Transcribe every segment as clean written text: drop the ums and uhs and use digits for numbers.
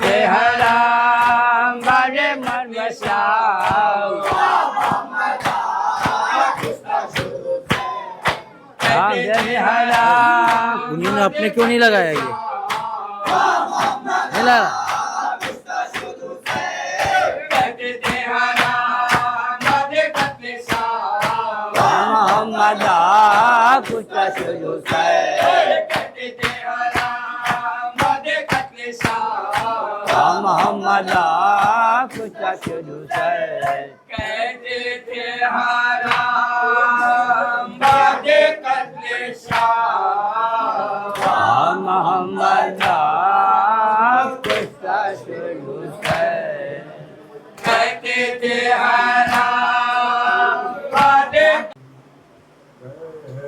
थे हराम बाजे मन बसाओ उन्होंने अपने क्यों नहीं लगाया ये नहीं लगा मोहम्मद कुछ शुरू से मोहम्मद कुछ शुरू से कहते थे हराम बाजे कत्ले शाह मोहम्मद कुछ शुरू से कहते थे हराम बाजे या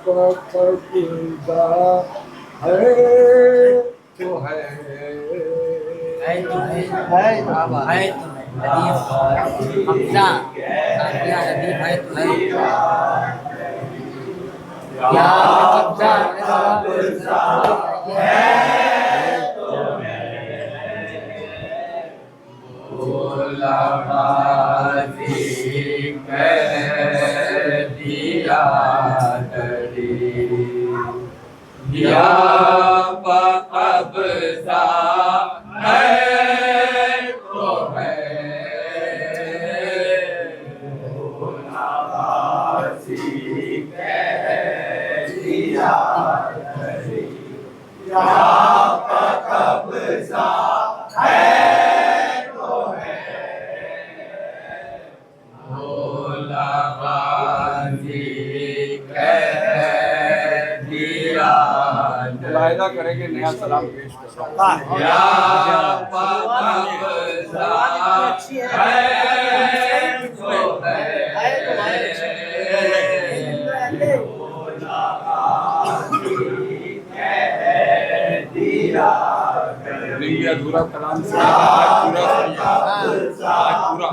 कब्ज़ा है तो है नवाज़ी कह दिया या कब्ज़ा है तो है नवाज़ी कह दिया मुलाहिदा करेंगे नया सलाम पेश अधूरा कलाम से पूरा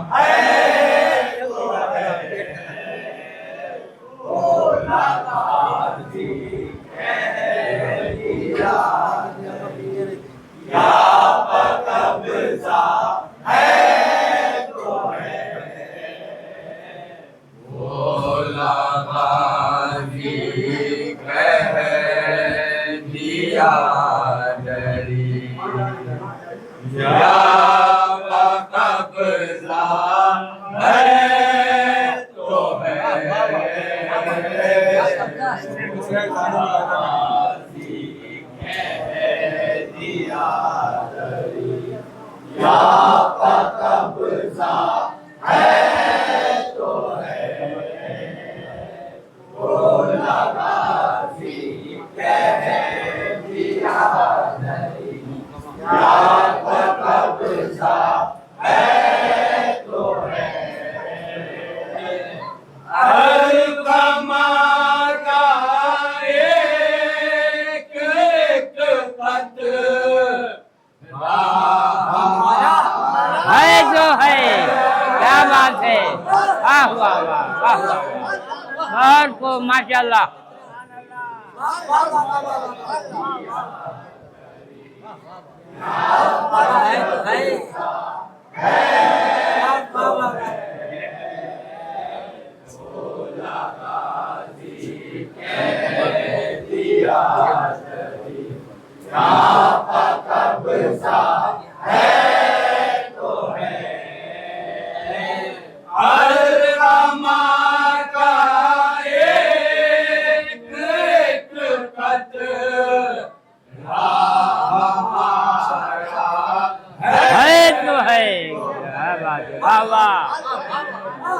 को माशाल्लाह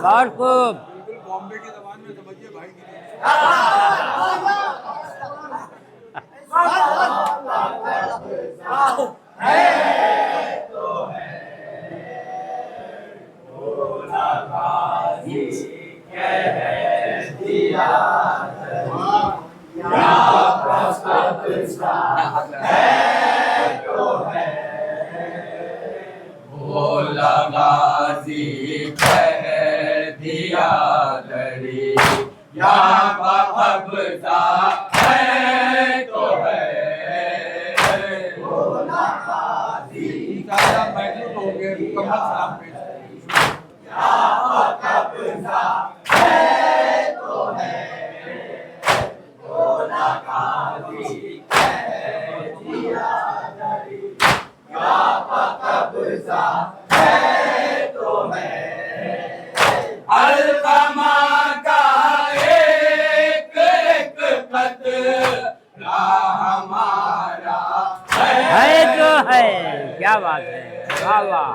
बहुत खूब बॉम्बे के जबान में समझिए भाई या कब्ज़ा है सलाम पेश करें। अलकमा का एक एक कतरा हमारा है तो है। क्या बात है, वाह वाह।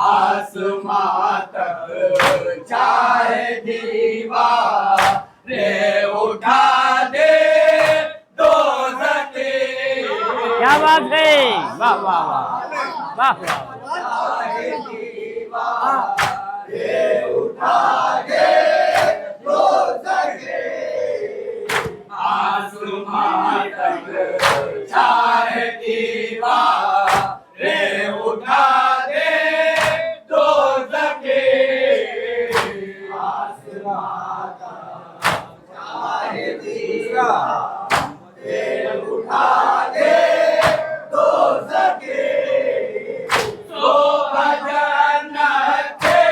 आसमां तक चाहे दीवार रे उठा दे दोज़ख के। क्या बात है, वाह वाह वाह वाह वाह। आसमां तक चाहे दीवार रे उठा दे दोज़ख के। आसमां तक चाहे दीवार रे उठा दे दोज़ख के। तो जन्नत के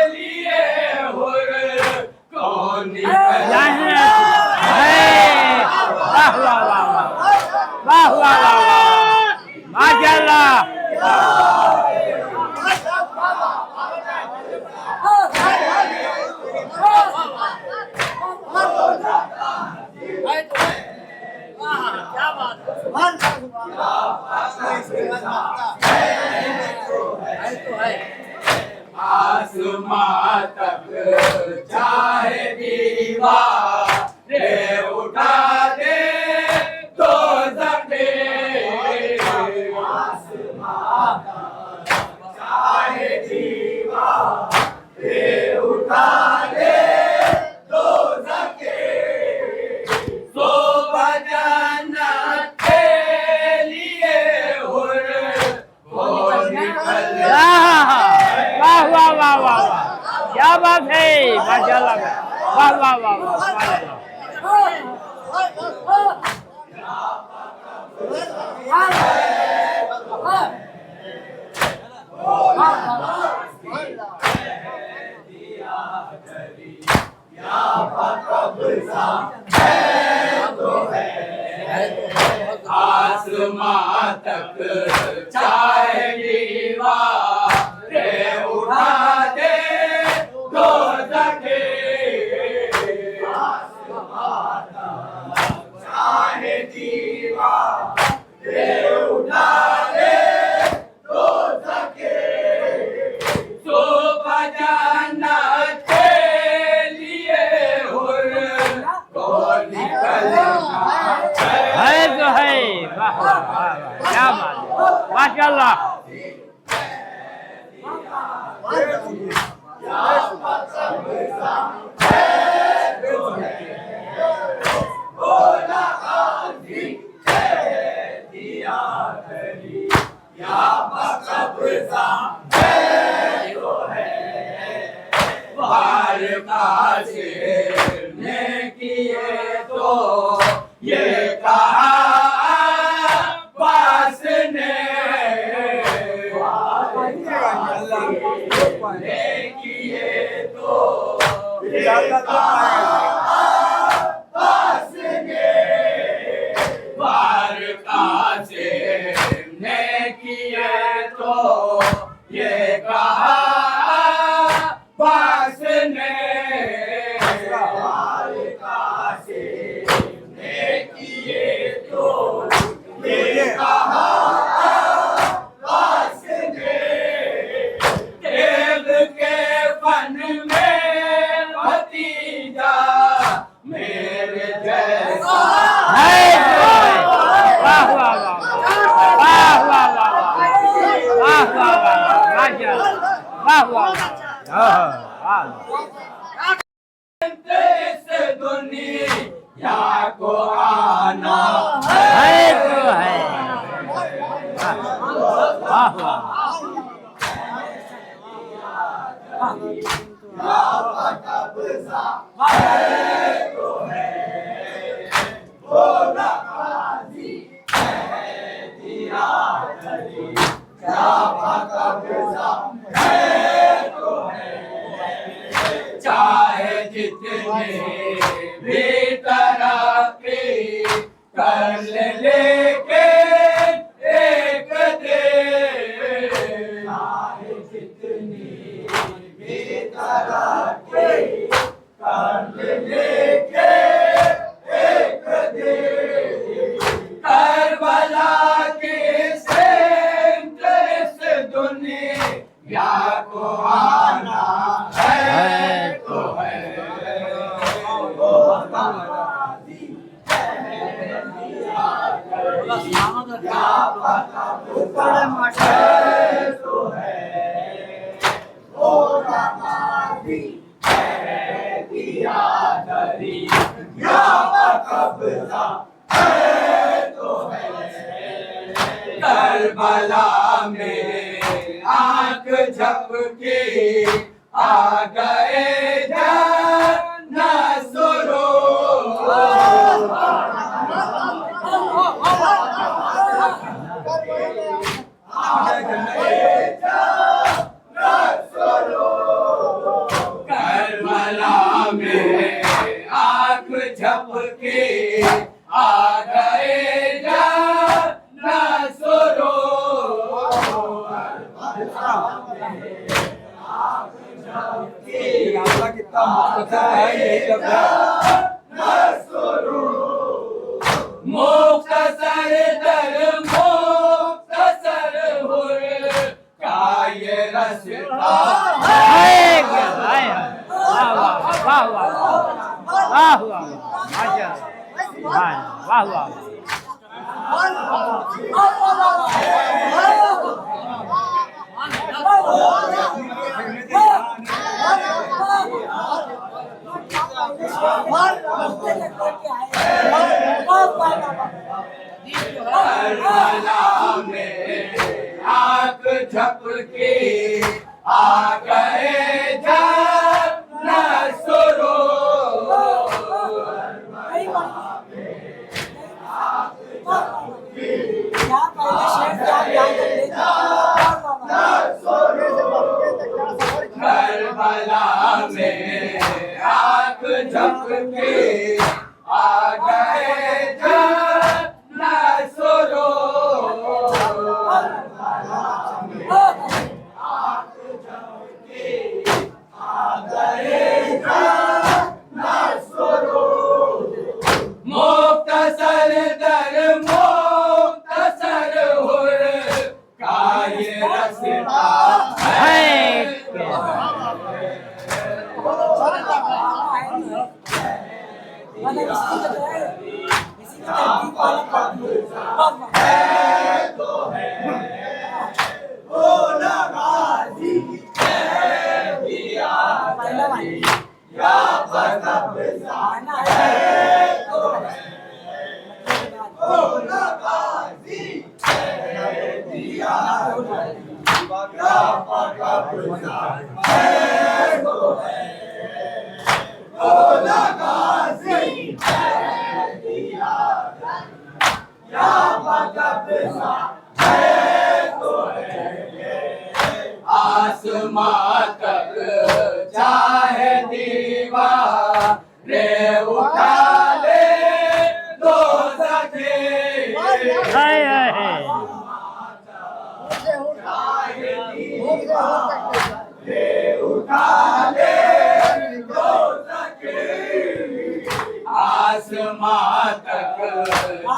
लिए हुर कौन निकला है। वाह वाह वाह वाह वाह वाह वाह, माशाअल्लाह। आसमां तक चाहे दीवार रे उठा दे दोज़ख के। आसमां तक चाहे दीवार रे उठा दे दोज़ख के। सुबह जन्नत के लिए हुर वो निकल। वाह वाह वाह वाह वाह, क्या बात है, माशाअल्लाह। वाह वाह वाह वाह, माशाअल्लाह। आसमां तक चाहे दीवार रे उठा दे दोज़ख के। आसमां तक चाहे दीवार रे उठा दे दोज़ख के। सुबह जन्नत के लिए हुर को निकलना है तो है। वाह वाह वाह, क्या बात है, माशाअल्लाह। ने किए तो ये कहा बास ने किए तो ये कहा बास ने। बार कासे ने किए तो ये कहा बास ने। वाह इस दुनिया को आना है तो है वाह वाह चाहे जितने भी तरक्की कर ले लेके एक दे चाहे जितनी भी तरक्की कर ले लेके एक दे करबला के सेंट इस दुनिया को आना है तो है करबला में आंख झपकी आ गए जाना सुरो करबला में आंख झपकी आ गए जाना सुरो कितना मुख्तसर है यही शब्द मुख्तसर दर मुख्तसर हुए का ये रास्ता है वाह वाह वाह वाह वाह वाह माशा वाह वाह करबला में आंख झपकी आ गए जाना सुरो करबला में आंख झपकी आ गए जाना सुरो मुख्तसर दर मुख्तसर हुए का ये रास्ता आसमां तक चाहे दीवार रे उठा ले दो सके उठा ले दो सके आसमां तक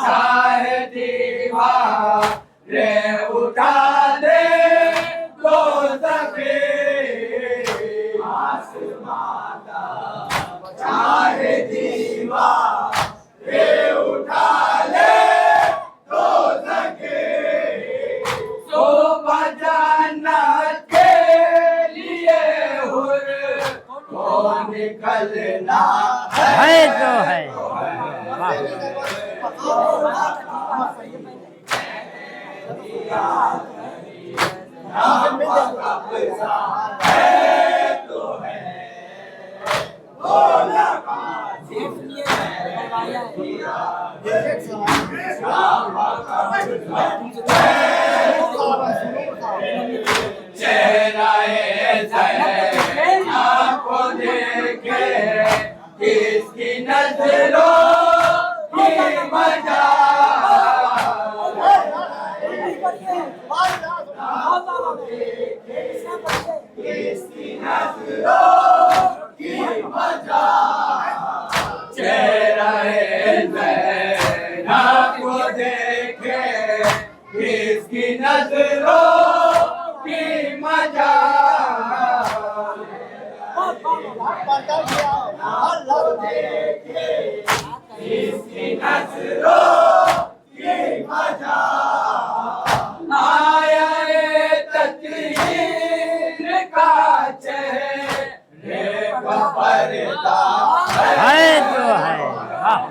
चाहे दीवार रे उठा ले दो सके आसमां तक चाहे दीवार रे उठा ले दो सके सो बजाना के लिए हुर निकलना है तो है। वाह चेहरा को देखे किसकी नजरों की मजा किसकी नजरों की मजा चेहरा को देखे किसकी नजरों की मजा किसकी नजरों की मजा आया तकदीर का चेहरे का पर्दा है तो है। वाह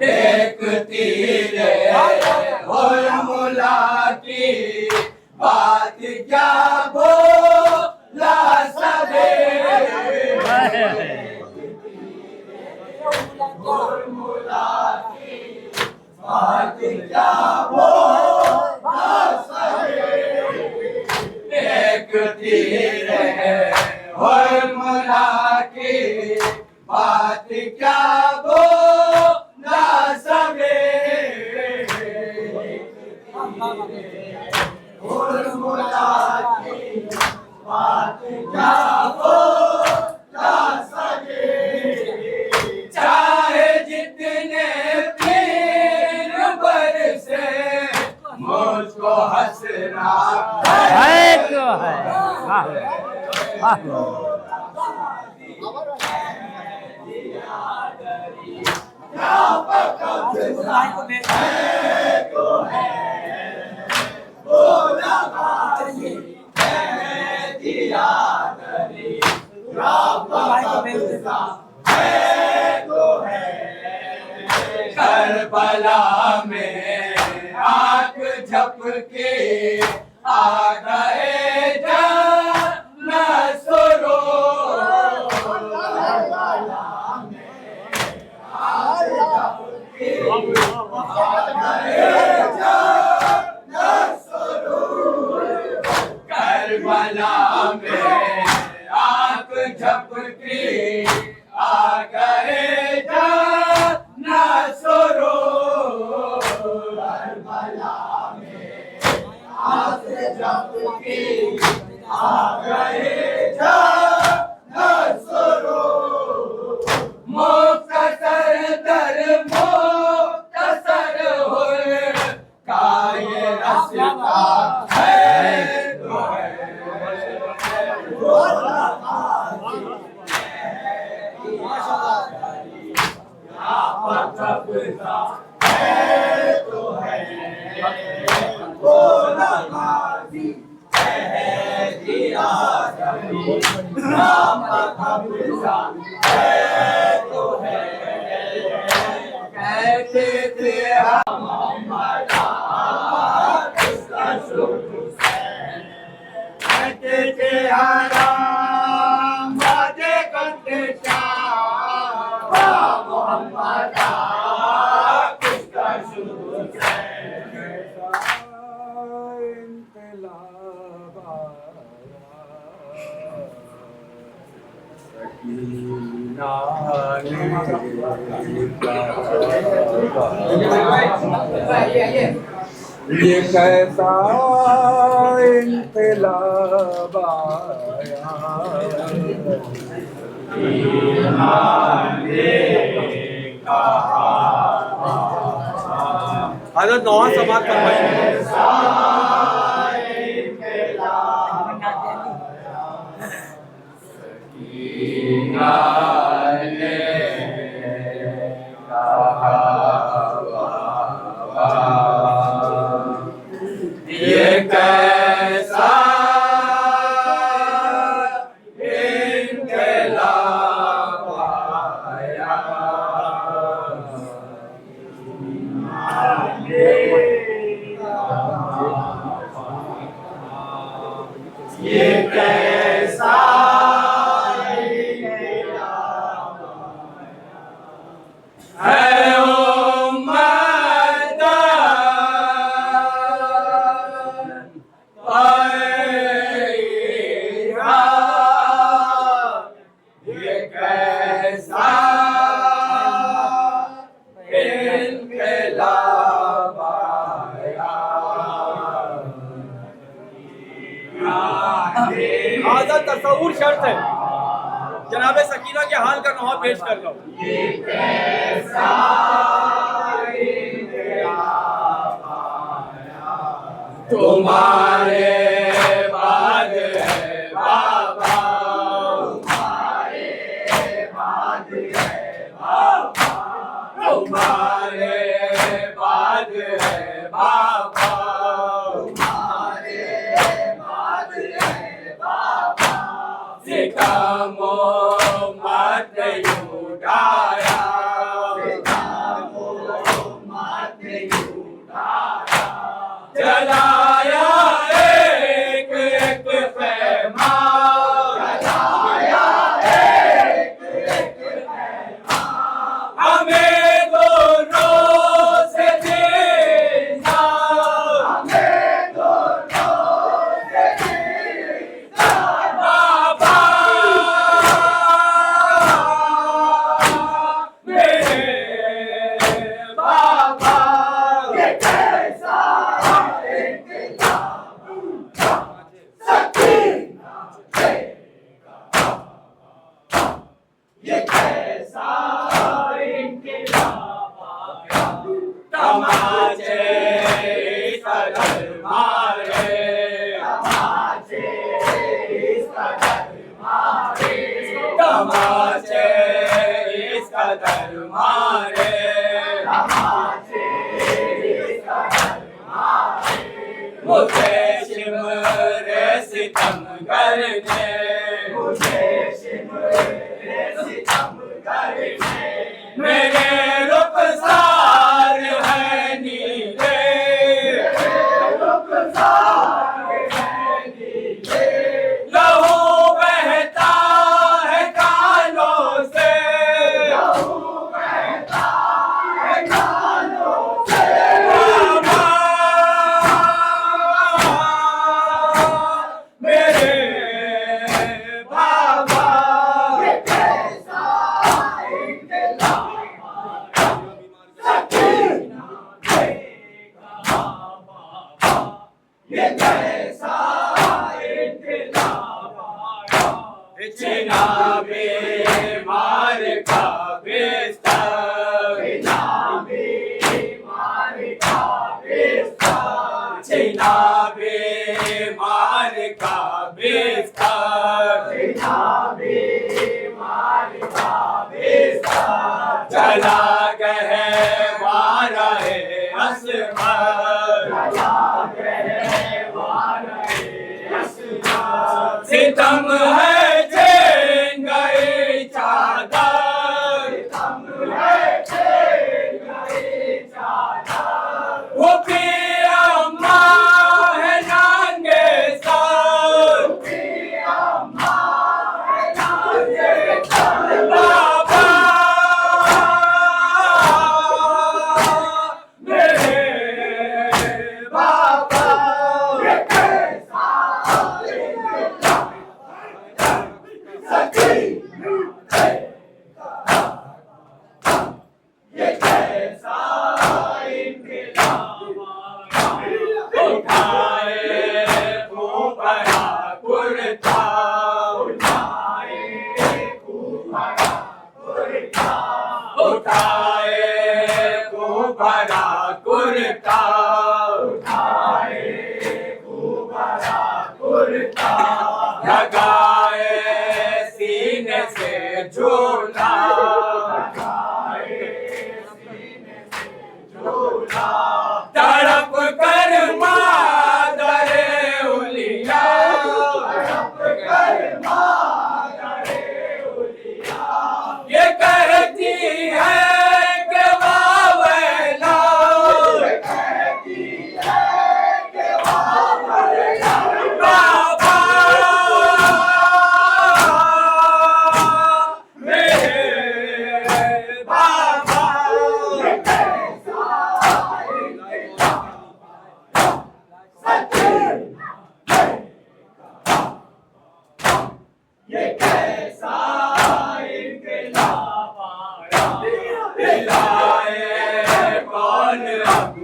एक तीर और मुला की बात क्या बोला सवेरे बात क्या बोला सवेरे एक तीर और मुला की बात क्या बोला सवेरे और मुला की बात क्या बोला सवेरे चाहे जितने तीर बरसे मुझको हंसना है तो है। वाह वाह करबला में आग झपके आ गए नसरो करबला में आग झपके आ गए नसरो करबला में आग झपके आ गए नसरो मुक्तसर दर मुक्तसर हुए काये रस्ता है तो है कहते थे कहते थे हराम बाजे करते मोहम्मद किसका शुरू ये कैसा इनकलाब आया। आता नवा समाज करवायचा कैसा इनकलाब आया, ये कैसा है उम्मत पैरा, ये कैसा इनकलाब आया। आजा तस्वुर शर्त है, जनाब सकीना के हाल का नोहा पेश कर लो। ये कैसा तुम्हारे बाद है बाबा, तुम्हारे बाद है बाबा, तुम्हारे बाद है बाबा, तुम्हारे बाद है बाबा, सितमो मत उठाया, सितमो मत उठाया, जलाया एक एक पैमा, जलाया एक एक पैमा, हमें दोनों से जीना, हमें दोनों से जीना, बाबा मेरे बाबा, ये कैसा ये कैसा इनकलाब आया, तमाचे इस कदर मारे, तमाचे इस कदर मारे, तमाचे इस कदर मारे, तमाचे इस कदर मारे, मुझे शिमरे सितम करने, मुझे शिमरे सितम करने, मेरे रुखसार है नीले, रुखसार है नीले, लहू बहता है कानों से, लहू बहता है कानों से, बाबा मेरे बाबा, ये कैसा इनकलाब आया, सकीना देगा बाबा, ये कैसा इनकलाब आया, चिनाबे मार का बिस्तर, चिनाबे मार का बिस्तर, चिनाबे मार का बिस्तर, चिनाबे मार का बिस्तर, चला गए वारा है असमर, चला गए वारा है असमर, सितम है चैन गए चादर, सितम है चैन गए चादर, वो पीर अम्मा है नांगे सर, पीर अम्मा है नांगे सर, बाबा मेरे बाबा, ये कैसा इनकलाब आया, पिलाए कौन अब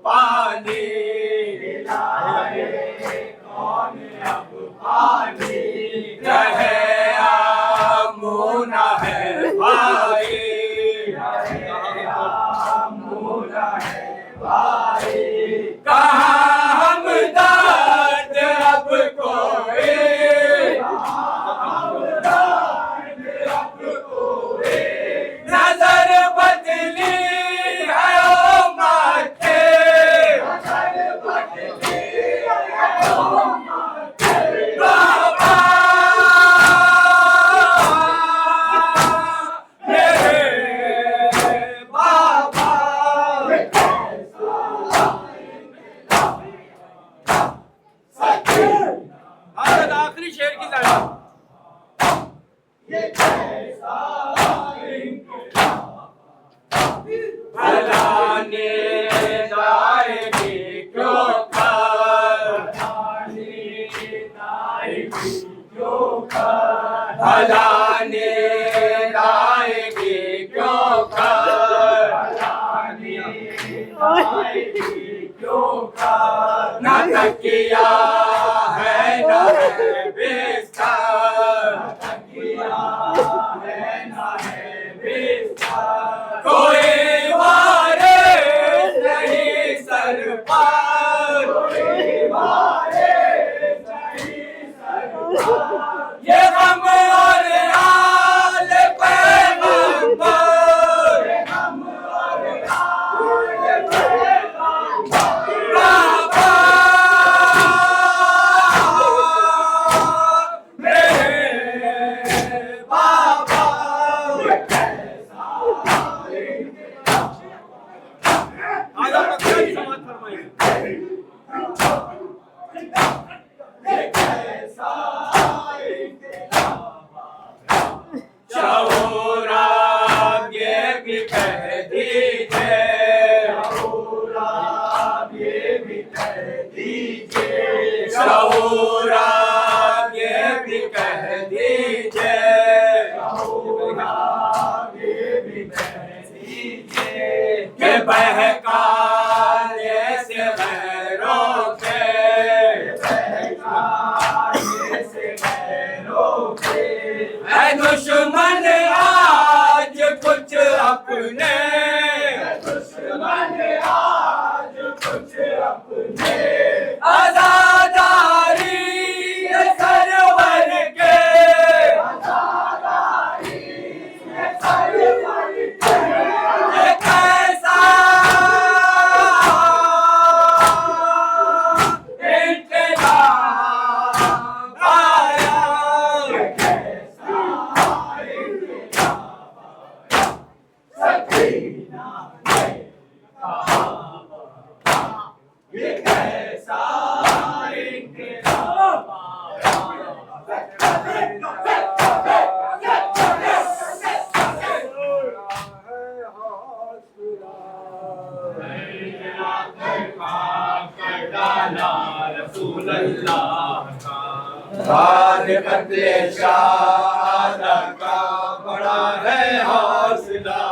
पानी, पिलाए कौन अब पानी, रहे आमूना है भाई, कहाँ हम दर्द अब कोई, नजर बदली है ओ माथे, बाबा मेरे बाबा, भारत आखिरी शेर की तरह भलाने जाएगी क्यों कर, भलाने जाएगी क्यों कर, न तकिया है न है बिस्तर, कोई वारिस नहीं सर पर, ये गम और आल पैगंबर, बाबा मेरे बाबा, आज आप क्या समाज फरमाएंगे? शऊरा ये भी कह दीजिए, शऊरा ये भी कह दीजिए, कि बहकाने से गैरों के, है दुश्मन आज कुछ अपने, आजादारी ये सरवर के, ये कैसा इंतजाम आया, बाद कत्ले शहादत का बड़ा है हौसला।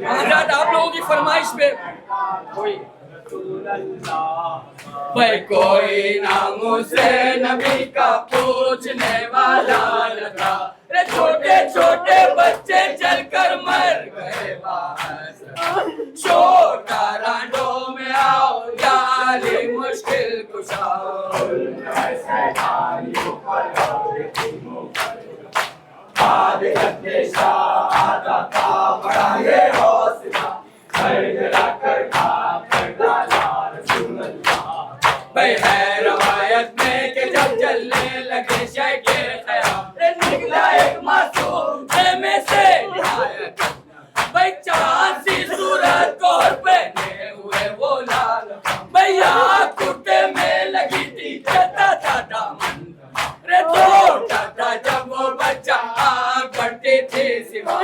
हजरत आप लोगों की फरमाइश पे भाई कोई ना मुझसे नबी का पूछने वाला न था, रे छोटे छोटे बच्चे चलकर मर गए बाहर, छोटा रांडों में आओ जाली मुश्किल कुशाओ, बाद कत्ले शहादत का बड़ा ये हौसला, भाई है रवायत में कि जब जलने लगे शैके ख़याल, निकला एक मासूम में से निहायत, भाई चांद सी सूरत को पहने हुए वो लाल, भैया कुर्ते में लगी थी चटा चटा मन, रे छोटा था जब वो बच्चा आँख बढ़ती थी सिवा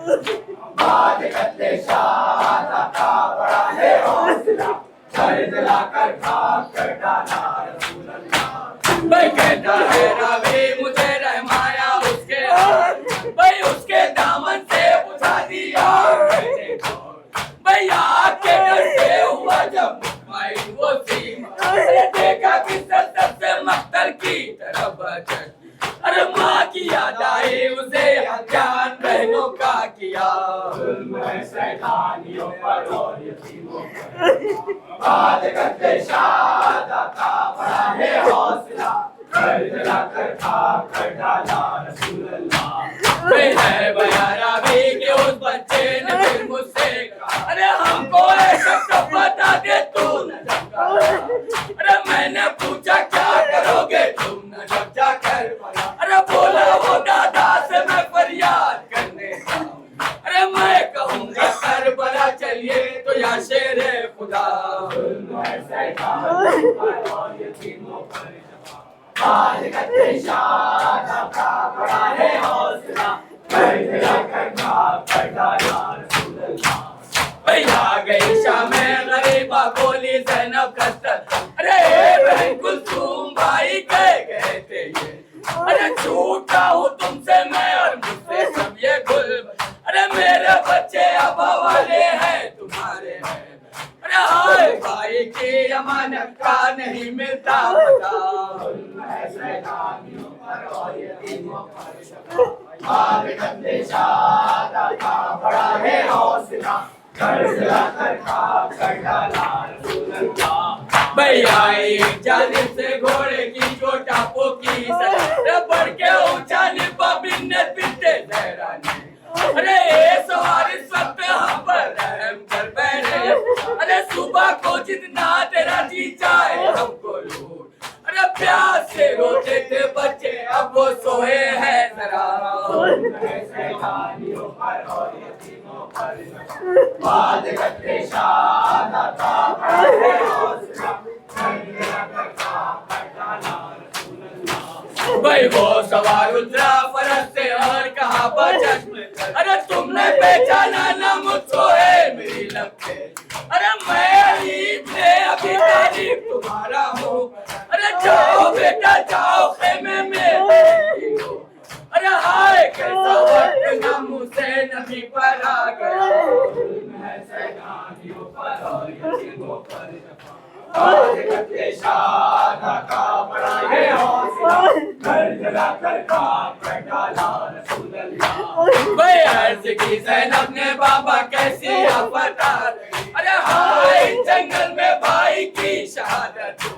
बाद कत्ले शाह का बड़ा है हौसला, सर जलाकर खाक कर डाला रसूल अल्लाह। भाई कहता है रावी मुझे रहमाया उसके हाथ, भाई उसके दामन से बुझा दिया मैंने भाई आग के डर से हुआ जब मुतमईन वो सीमा, अरे देखा कि सर से मख्तर की तरफ बचत, अरे माँ की याद आई उसे जान बहनों का किया, सैतानियों पर और यतीमों पर। बाद कत्ले शाह का बड़ा है हौसला, कर जला कर खाक कर डाला रसूल अल्लाह। है बयारा भी कि उस बच्चे ने फिर मुझसे कहा, अरे हमको ऐसा सब बता दे तू न जगा। अरे मैंने पूछा क्या करोगे तुम न जब जाकर पड़ा, अरे बोला वो दादा से मैं फरियाद करने जाऊं, अरे मैं कहूँगा करबला चलिए तो या शेरे खुदा। बाद कत्ले शाह का बड़ा है हौसला, कर जलाकर खाक कर डाला रसूल अल्लाह। भैया गई शाम में गरीबा बोली ज़ैनब कस्तर, अरे बहन कुलसूम भाई गए थे ये, अरे छूटा हूँ तुमसे मैं और मुझसे सब ये गुल, अरे मेरे बच्चे अब वाले हैं तुम्हारे हैं, अरे हाय भाई की अमानत का नहीं मिलता पता। बाद कत्ले शाह का बड़ा है हौसला, कर जलाकर खाक कर डाला रसूल अल्लाह। भैया एक जानिब से घोड़े की चोटा पोकी सर बढ़ के ऊंचा निपा बिन्नत बिनते जहरा ने, अरे सवार इस वक्त हम पर रहम कर बैठे, अरे सुबह को जितना तेरा जी चाहे हमको लूट, अरे प्यास से रोते थे बच्चे अब वो सोए हैं जरा। बाद कत्ले शाह का बड़ा है हौसला, भाई वो सवार उतरा फरस से और कहा बचस्म, अरे तुमने पहचाना ना मुझको है मेरी लपटे, अरे मैं अलीफ ने अभी तारीफ तुम्हारा हूँ, अरे जाओ बेटा जाओ खेमे में, अरे हाय कैसा वक्त ना मुझसे नबी पर आ गया, सैतानियों पर और यतीमों पर। बाद कत्ले शाह का बड़ा है हौसला, कर जलाकर खाक कर डाला रसूल अल्लाह। भाई अर्ज़ की ज़ैनब ने बाबा कैसी आफत आ गई, अरे हाय जंगल में भाई की शहादत हो,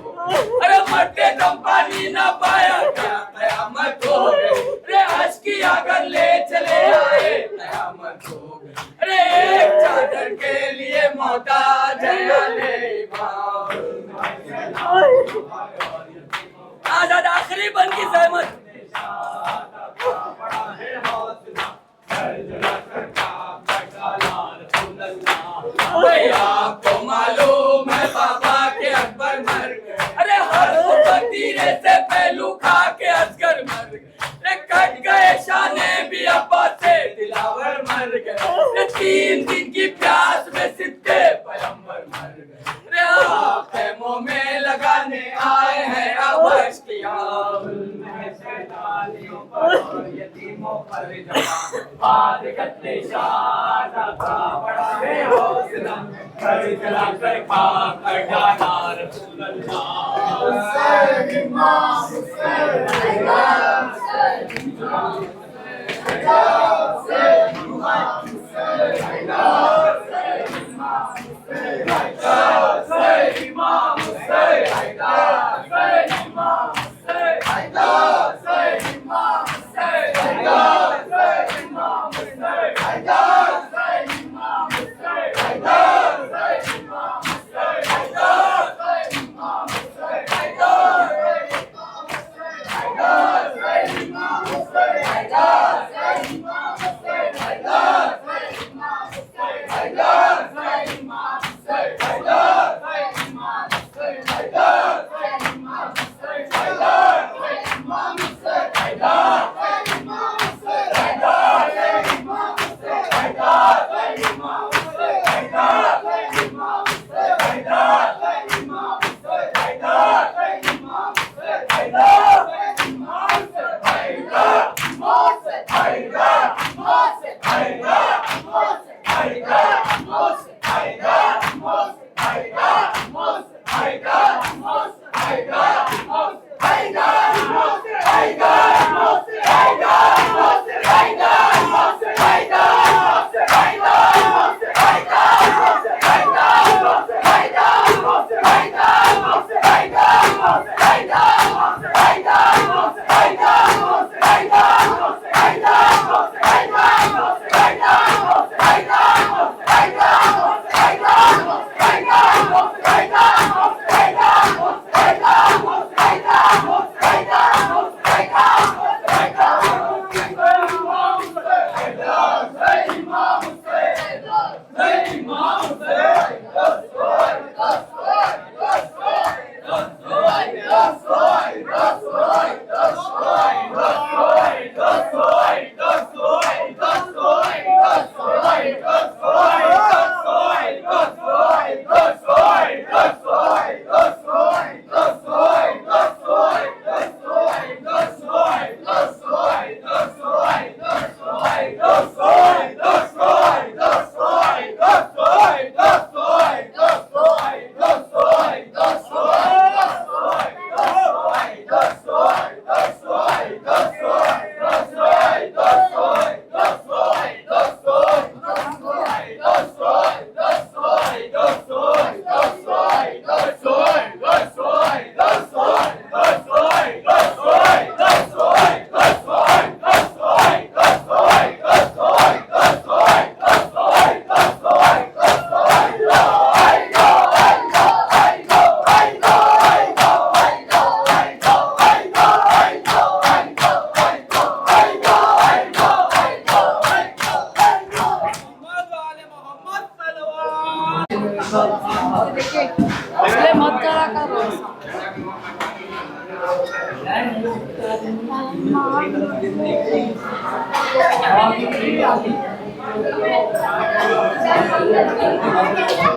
अरे मरते दम पानी ना पाया क्या कयामत हो गई, अरे हज की अगर ले चले आए कयामत हो गई, अरे एक चादर के लिए मोहताज है आजाद आखिरी बन की सहमत। आपको मालूम है बाबा के अकबर मर गए, अरे हर तीरे से पहलू खा के असगर मर गए, कट गए शाने भी अब्बा से दिलावर मर गए, 3 दिन की प्यास में सिद्धे पैगंबर मर गए, खेमों में लगाने आए हैं अवश किया, यतीमों पर जमा। बाद कत्ले शाह का बड़ा है हौसला, कर जलाकर खाक कर डाला रसूल अल्लाह। हुसैन इमाम हुसैन इमाम हुसैन इमाम हुसैन इमाम हुसैन